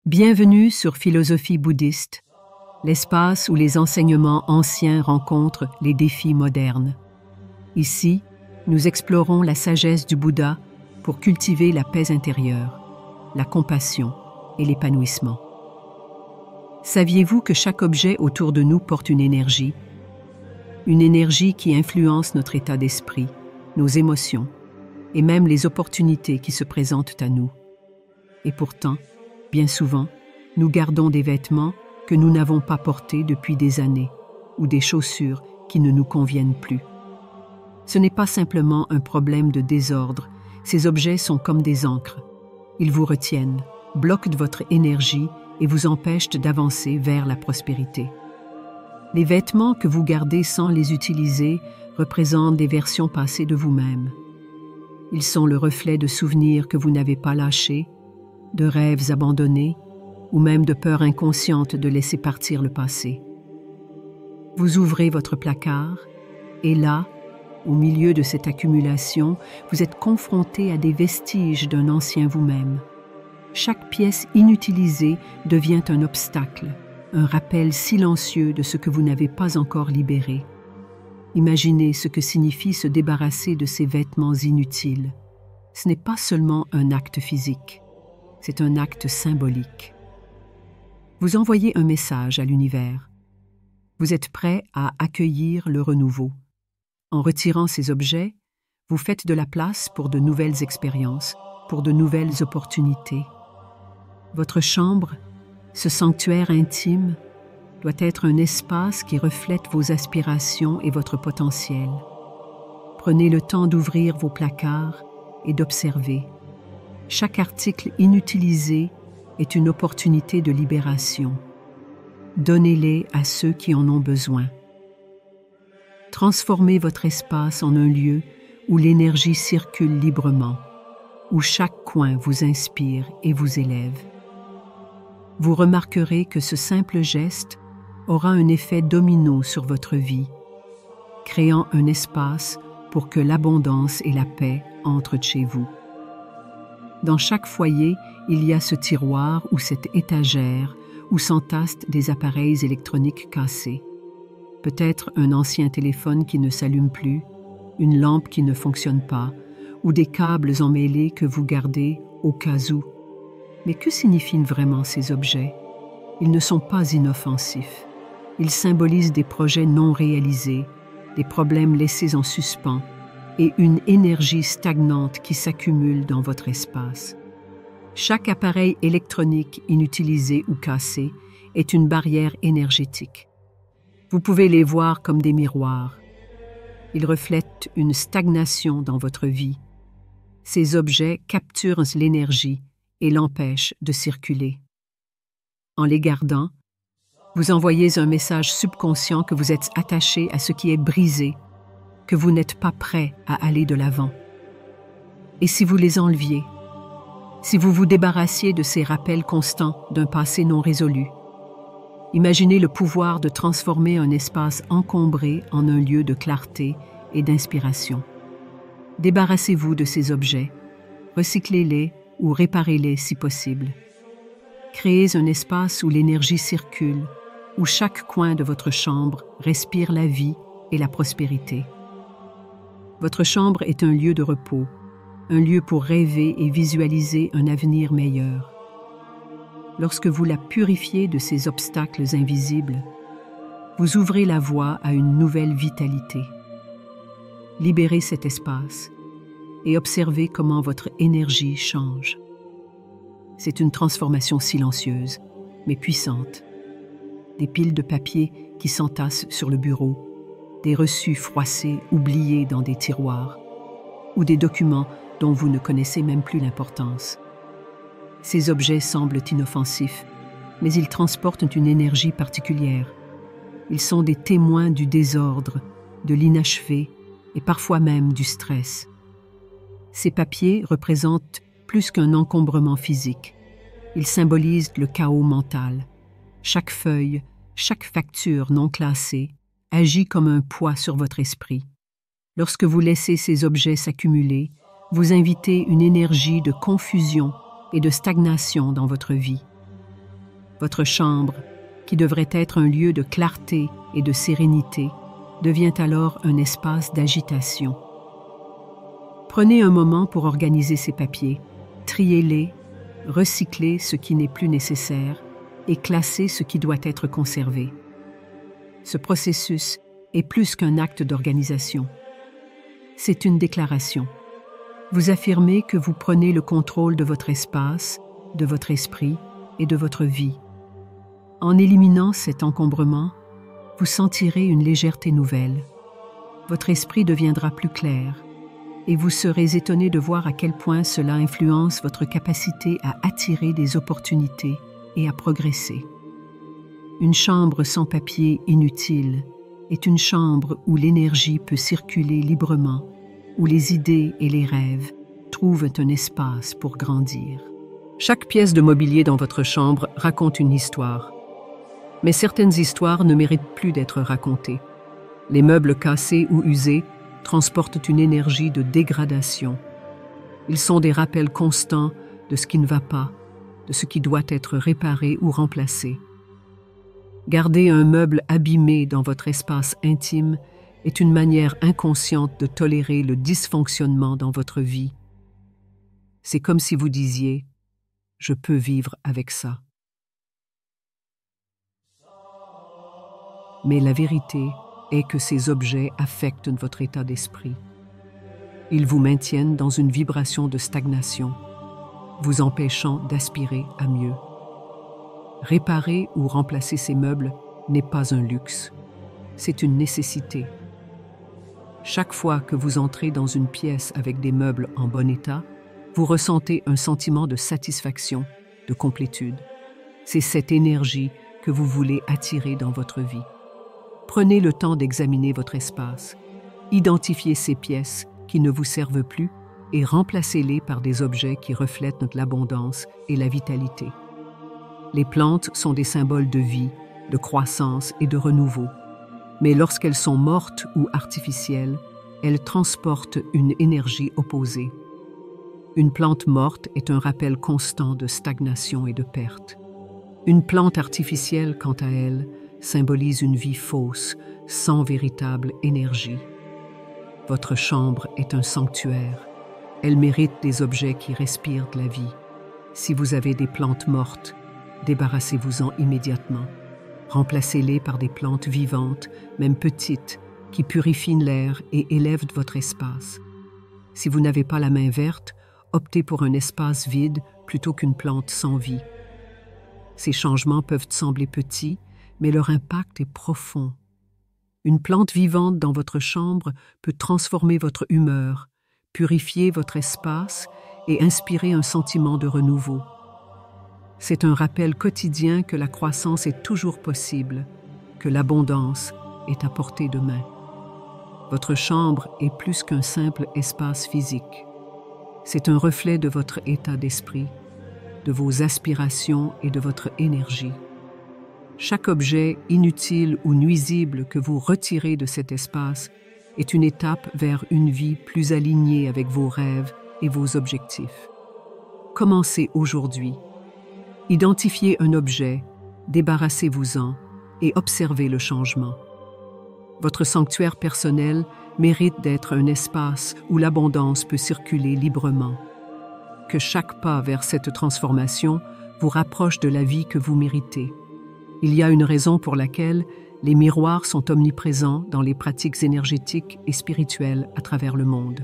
Bienvenue sur Philosophie bouddhiste, l'espace où les enseignements anciens rencontrent les défis modernes. Ici, nous explorons la sagesse du Bouddha pour cultiver la paix intérieure, la compassion et l'épanouissement. Saviez-vous que chaque objet autour de nous porte une énergie qui influence notre état d'esprit, nos émotions et même les opportunités qui se présentent à nous. Et pourtant, bien souvent, nous gardons des vêtements que nous n'avons pas portés depuis des années ou des chaussures qui ne nous conviennent plus. Ce n'est pas simplement un problème de désordre, ces objets sont comme des ancres. Ils vous retiennent, bloquent votre énergie et vous empêchent d'avancer vers la prospérité. Les vêtements que vous gardez sans les utiliser représentent des versions passées de vous-même. Ils sont le reflet de souvenirs que vous n'avez pas lâchés, de rêves abandonnés ou même de peurs inconscientes de laisser partir le passé. Vous ouvrez votre placard et là, au milieu de cette accumulation, vous êtes confronté à des vestiges d'un ancien vous-même. Chaque pièce inutilisée devient un obstacle, un rappel silencieux de ce que vous n'avez pas encore libéré. Imaginez ce que signifie se débarrasser de ces vêtements inutiles. Ce n'est pas seulement un acte physique. C'est un acte symbolique. Vous envoyez un message à l'univers. Vous êtes prêt à accueillir le renouveau. En retirant ces objets, vous faites de la place pour de nouvelles expériences, pour de nouvelles opportunités. Votre chambre, ce sanctuaire intime, doit être un espace qui reflète vos aspirations et votre potentiel. Prenez le temps d'ouvrir vos placards et d'observer. Chaque article inutilisé est une opportunité de libération. Donnez-les à ceux qui en ont besoin. Transformez votre espace en un lieu où l'énergie circule librement, où chaque coin vous inspire et vous élève. Vous remarquerez que ce simple geste aura un effet domino sur votre vie, créant un espace pour que l'abondance et la paix entrent chez vous. Dans chaque foyer, il y a ce tiroir ou cette étagère où s'entassent des appareils électroniques cassés. Peut-être un ancien téléphone qui ne s'allume plus, une lampe qui ne fonctionne pas, ou des câbles emmêlés que vous gardez au cas où. Mais que signifient vraiment ces objets? Ils ne sont pas inoffensifs. Ils symbolisent des projets non réalisés, des problèmes laissés en suspens, et une énergie stagnante qui s'accumule dans votre espace. Chaque appareil électronique inutilisé ou cassé est une barrière énergétique. Vous pouvez les voir comme des miroirs. Ils reflètent une stagnation dans votre vie. Ces objets capturent l'énergie et l'empêchent de circuler. En les gardant, vous envoyez un message subconscient que vous êtes attaché à ce qui est brisé, que vous n'êtes pas prêt à aller de l'avant. Et si vous les enleviez, si vous vous débarrassiez de ces rappels constants d'un passé non résolu, imaginez le pouvoir de transformer un espace encombré en un lieu de clarté et d'inspiration. Débarrassez-vous de ces objets, recyclez-les ou réparez-les si possible. Créez un espace où l'énergie circule, où chaque coin de votre chambre respire la vie et la prospérité. Votre chambre est un lieu de repos, un lieu pour rêver et visualiser un avenir meilleur. Lorsque vous la purifiez de ces obstacles invisibles, vous ouvrez la voie à une nouvelle vitalité. Libérez cet espace et observez comment votre énergie change. C'est une transformation silencieuse, mais puissante. Des piles de papier qui s'entassent sur le bureau, des reçus froissés oubliés dans des tiroirs, ou des documents dont vous ne connaissez même plus l'importance. Ces objets semblent inoffensifs, mais ils transportent une énergie particulière. Ils sont des témoins du désordre, de l'inachevé et parfois même du stress. Ces papiers représentent plus qu'un encombrement physique. Ils symbolisent le chaos mental. Chaque feuille, chaque facture non classée agit comme un poids sur votre esprit. Lorsque vous laissez ces objets s'accumuler, vous invitez une énergie de confusion et de stagnation dans votre vie. Votre chambre, qui devrait être un lieu de clarté et de sérénité, devient alors un espace d'agitation. Prenez un moment pour organiser ces papiers, triez-les, recyclez ce qui n'est plus nécessaire et classez ce qui doit être conservé. Ce processus est plus qu'un acte d'organisation. C'est une déclaration. Vous affirmez que vous prenez le contrôle de votre espace, de votre esprit et de votre vie. En éliminant cet encombrement, vous sentirez une légèreté nouvelle. Votre esprit deviendra plus clair et vous serez étonné de voir à quel point cela influence votre capacité à attirer des opportunités et à progresser. Une chambre sans papier inutile est une chambre où l'énergie peut circuler librement, où les idées et les rêves trouvent un espace pour grandir. Chaque pièce de mobilier dans votre chambre raconte une histoire. Mais certaines histoires ne méritent plus d'être racontées. Les meubles cassés ou usés transportent une énergie de dégradation. Ils sont des rappels constants de ce qui ne va pas, de ce qui doit être réparé ou remplacé. Garder un meuble abîmé dans votre espace intime est une manière inconsciente de tolérer le dysfonctionnement dans votre vie. C'est comme si vous disiez « Je peux vivre avec ça ». Mais la vérité est que ces objets affectent votre état d'esprit. Ils vous maintiennent dans une vibration de stagnation, vous empêchant d'aspirer à mieux. Réparer ou remplacer ces meubles n'est pas un luxe, c'est une nécessité. Chaque fois que vous entrez dans une pièce avec des meubles en bon état, vous ressentez un sentiment de satisfaction, de complétude. C'est cette énergie que vous voulez attirer dans votre vie. Prenez le temps d'examiner votre espace. Identifiez ces pièces qui ne vous servent plus et remplacez-les par des objets qui reflètent l'abondance et la vitalité. Les plantes sont des symboles de vie, de croissance et de renouveau. Mais lorsqu'elles sont mortes ou artificielles, elles transportent une énergie opposée. Une plante morte est un rappel constant de stagnation et de perte. Une plante artificielle, quant à elle, symbolise une vie fausse, sans véritable énergie. Votre chambre est un sanctuaire. Elle mérite des objets qui respirent de la vie. Si vous avez des plantes mortes, débarrassez-vous-en immédiatement. Remplacez-les par des plantes vivantes, même petites, qui purifient l'air et élèvent votre espace. Si vous n'avez pas la main verte, optez pour un espace vide plutôt qu'une plante sans vie. Ces changements peuvent sembler petits, mais leur impact est profond. Une plante vivante dans votre chambre peut transformer votre humeur, purifier votre espace et inspirer un sentiment de renouveau. C'est un rappel quotidien que la croissance est toujours possible, que l'abondance est à portée de main. Votre chambre est plus qu'un simple espace physique. C'est un reflet de votre état d'esprit, de vos aspirations et de votre énergie. Chaque objet inutile ou nuisible que vous retirez de cet espace est une étape vers une vie plus alignée avec vos rêves et vos objectifs. Commencez aujourd'hui. Identifiez un objet, débarrassez-vous-en et observez le changement. Votre sanctuaire personnel mérite d'être un espace où l'abondance peut circuler librement. Que chaque pas vers cette transformation vous rapproche de la vie que vous méritez. Il y a une raison pour laquelle les miroirs sont omniprésents dans les pratiques énergétiques et spirituelles à travers le monde.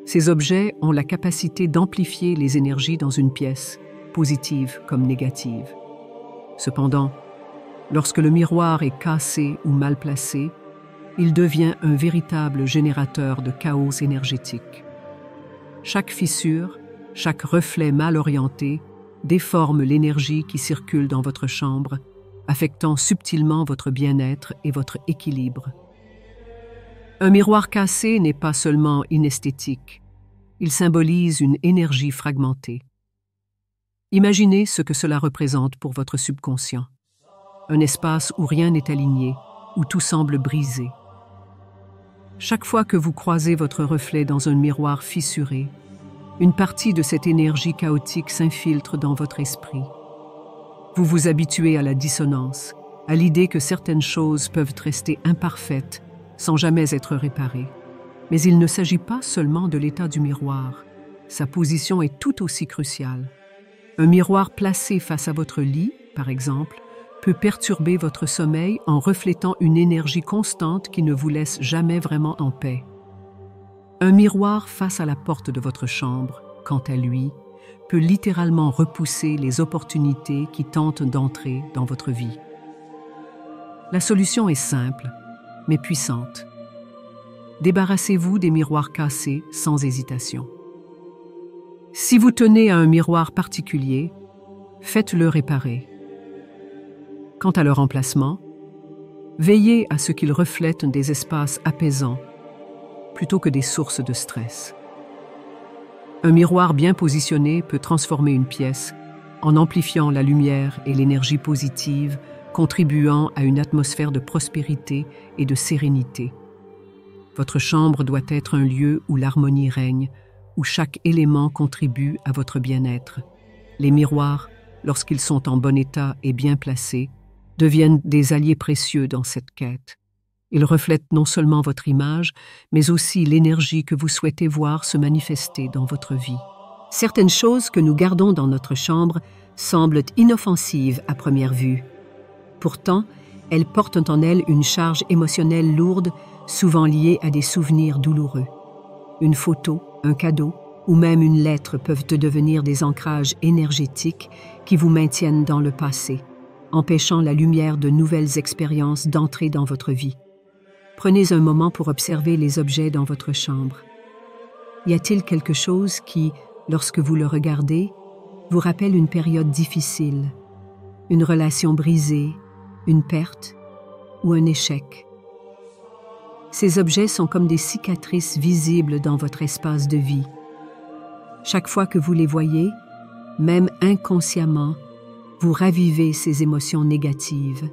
Ces objets ont la capacité d'amplifier les énergies dans une pièce, positives comme négatives. Cependant, lorsque le miroir est cassé ou mal placé, il devient un véritable générateur de chaos énergétique. Chaque fissure, chaque reflet mal orienté déforme l'énergie qui circule dans votre chambre, affectant subtilement votre bien-être et votre équilibre. Un miroir cassé n'est pas seulement inesthétique, il symbolise une énergie fragmentée. Imaginez ce que cela représente pour votre subconscient. Un espace où rien n'est aligné, où tout semble brisé. Chaque fois que vous croisez votre reflet dans un miroir fissuré, une partie de cette énergie chaotique s'infiltre dans votre esprit. Vous vous habituez à la dissonance, à l'idée que certaines choses peuvent rester imparfaites sans jamais être réparées. Mais il ne s'agit pas seulement de l'état du miroir. Sa position est tout aussi cruciale. Un miroir placé face à votre lit, par exemple, peut perturber votre sommeil en reflétant une énergie constante qui ne vous laisse jamais vraiment en paix. Un miroir face à la porte de votre chambre, quant à lui, peut littéralement repousser les opportunités qui tentent d'entrer dans votre vie. La solution est simple, mais puissante. Débarrassez-vous des miroirs cassés sans hésitation. Si vous tenez à un miroir particulier, faites-le réparer. Quant à leur remplacement, veillez à ce qu'ils reflètent des espaces apaisants plutôt que des sources de stress. Un miroir bien positionné peut transformer une pièce en amplifiant la lumière et l'énergie positive, contribuant à une atmosphère de prospérité et de sérénité. Votre chambre doit être un lieu où l'harmonie règne, où chaque élément contribue à votre bien-être. Les miroirs, lorsqu'ils sont en bon état et bien placés, deviennent des alliés précieux dans cette quête. Ils reflètent non seulement votre image, mais aussi l'énergie que vous souhaitez voir se manifester dans votre vie. Certaines choses que nous gardons dans notre chambre semblent inoffensives à première vue. Pourtant, elles portent en elles une charge émotionnelle lourde, souvent liée à des souvenirs douloureux. Une photo, un cadeau ou même une lettre peuvent devenir des ancrages énergétiques qui vous maintiennent dans le passé, empêchant la lumière de nouvelles expériences d'entrer dans votre vie. Prenez un moment pour observer les objets dans votre chambre. Y a-t-il quelque chose qui, lorsque vous le regardez, vous rappelle une période difficile, une relation brisée, une perte ou un échec? Ces objets sont comme des cicatrices visibles dans votre espace de vie. Chaque fois que vous les voyez, même inconsciemment, vous ravivez ces émotions négatives.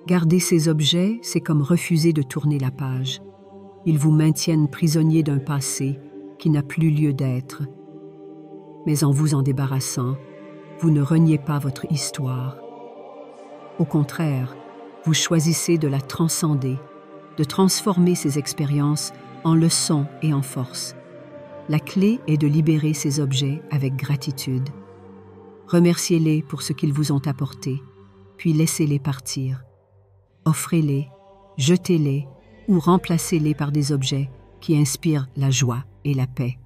Garder ces objets, c'est comme refuser de tourner la page. Ils vous maintiennent prisonnier d'un passé qui n'a plus lieu d'être. Mais en vous en débarrassant, vous ne reniez pas votre histoire. Au contraire, vous choisissez de la transcender, de transformer ces expériences en leçons et en force. La clé est de libérer ces objets avec gratitude. Remerciez-les pour ce qu'ils vous ont apporté, puis laissez-les partir. Offrez-les, jetez-les ou remplacez-les par des objets qui inspirent la joie et la paix.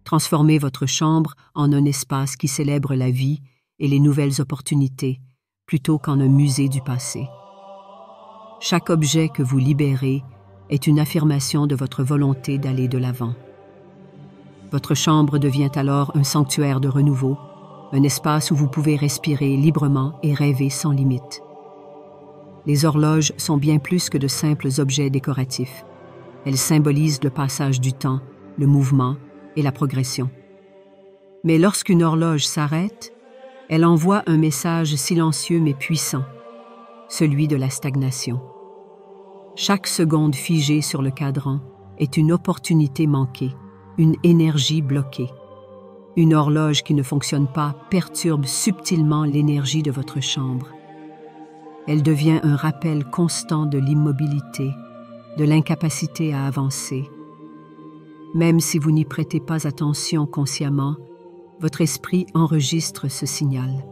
Transformez votre chambre en un espace qui célèbre la vie et les nouvelles opportunités, plutôt qu'en un musée du passé. Chaque objet que vous libérez est une affirmation de votre volonté d'aller de l'avant. Votre chambre devient alors un sanctuaire de renouveau, un espace où vous pouvez respirer librement et rêver sans limite. Les horloges sont bien plus que de simples objets décoratifs. Elles symbolisent le passage du temps, le mouvement et la progression. Mais lorsqu'une horloge s'arrête, elle envoie un message silencieux mais puissant, celui de la stagnation. Chaque seconde figée sur le cadran est une opportunité manquée, une énergie bloquée. Une horloge qui ne fonctionne pas perturbe subtilement l'énergie de votre chambre. Elle devient un rappel constant de l'immobilité, de l'incapacité à avancer. Même si vous n'y prêtez pas attention consciemment, votre esprit enregistre ce signal.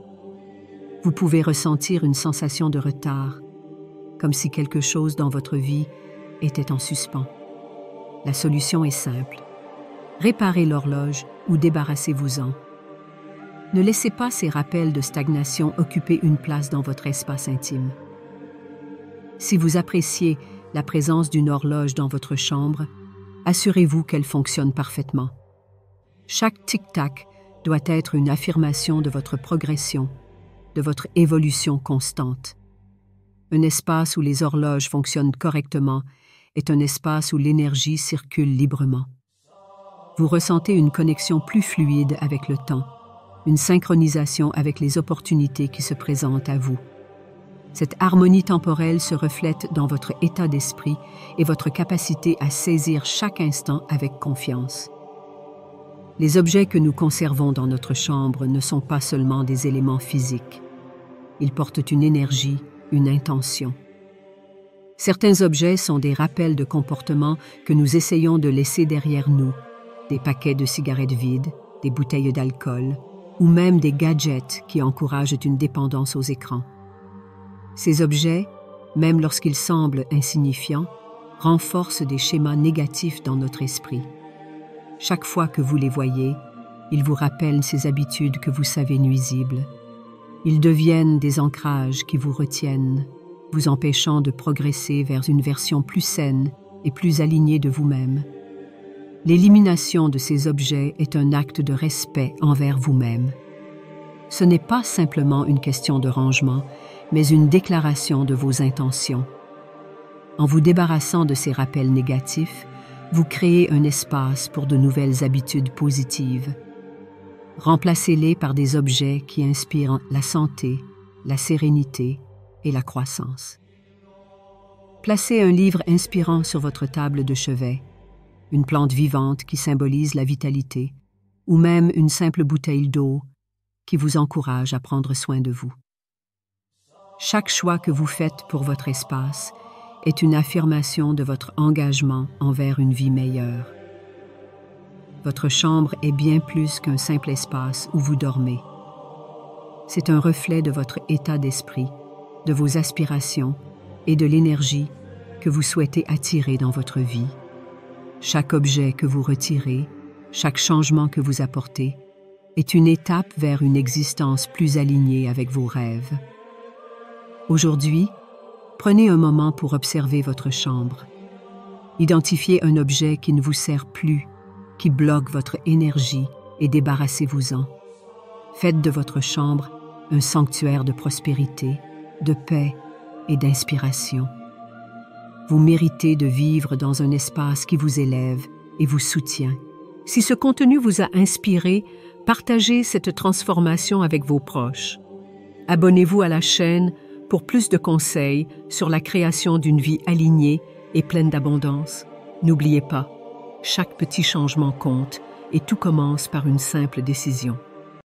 Vous pouvez ressentir une sensation de retard, comme si quelque chose dans votre vie était en suspens. La solution est simple. Réparez l'horloge ou débarrassez-vous-en. Ne laissez pas ces rappels de stagnation occuper une place dans votre espace intime. Si vous appréciez la présence d'une horloge dans votre chambre, assurez-vous qu'elle fonctionne parfaitement. Chaque tic-tac doit être une affirmation de votre progression, de votre évolution constante. Un espace où les horloges fonctionnent correctement est un espace où l'énergie circule librement. Vous ressentez une connexion plus fluide avec le temps, une synchronisation avec les opportunités qui se présentent à vous. Cette harmonie temporelle se reflète dans votre état d'esprit et votre capacité à saisir chaque instant avec confiance. Les objets que nous conservons dans notre chambre ne sont pas seulement des éléments physiques. Ils portent une énergie, une intention. Certains objets sont des rappels de comportements que nous essayons de laisser derrière nous, des paquets de cigarettes vides, des bouteilles d'alcool, ou même des gadgets qui encouragent une dépendance aux écrans. Ces objets, même lorsqu'ils semblent insignifiants, renforcent des schémas négatifs dans notre esprit. Chaque fois que vous les voyez, ils vous rappellent ces habitudes que vous savez nuisibles. Ils deviennent des ancrages qui vous retiennent, vous empêchant de progresser vers une version plus saine et plus alignée de vous-même. L'élimination de ces objets est un acte de respect envers vous-même. Ce n'est pas simplement une question de rangement, mais une déclaration de vos intentions. En vous débarrassant de ces rappels négatifs, vous créez un espace pour de nouvelles habitudes positives. Remplacez-les par des objets qui inspirent la santé, la sérénité et la croissance. Placez un livre inspirant sur votre table de chevet, une plante vivante qui symbolise la vitalité, ou même une simple bouteille d'eau qui vous encourage à prendre soin de vous. Chaque choix que vous faites pour votre espace est une affirmation de votre engagement envers une vie meilleure. Votre chambre est bien plus qu'un simple espace où vous dormez. C'est un reflet de votre état d'esprit, de vos aspirations et de l'énergie que vous souhaitez attirer dans votre vie. Chaque objet que vous retirez, chaque changement que vous apportez, est une étape vers une existence plus alignée avec vos rêves. Aujourd'hui, prenez un moment pour observer votre chambre. Identifiez un objet qui ne vous sert plus, qui bloque votre énergie et débarrassez-vous-en. Faites de votre chambre un sanctuaire de prospérité, de paix et d'inspiration. Vous méritez de vivre dans un espace qui vous élève et vous soutient. Si ce contenu vous a inspiré, partagez cette transformation avec vos proches. Abonnez-vous à la chaîne pour plus de conseils sur la création d'une vie alignée et pleine d'abondance. N'oubliez pas, chaque petit changement compte et tout commence par une simple décision.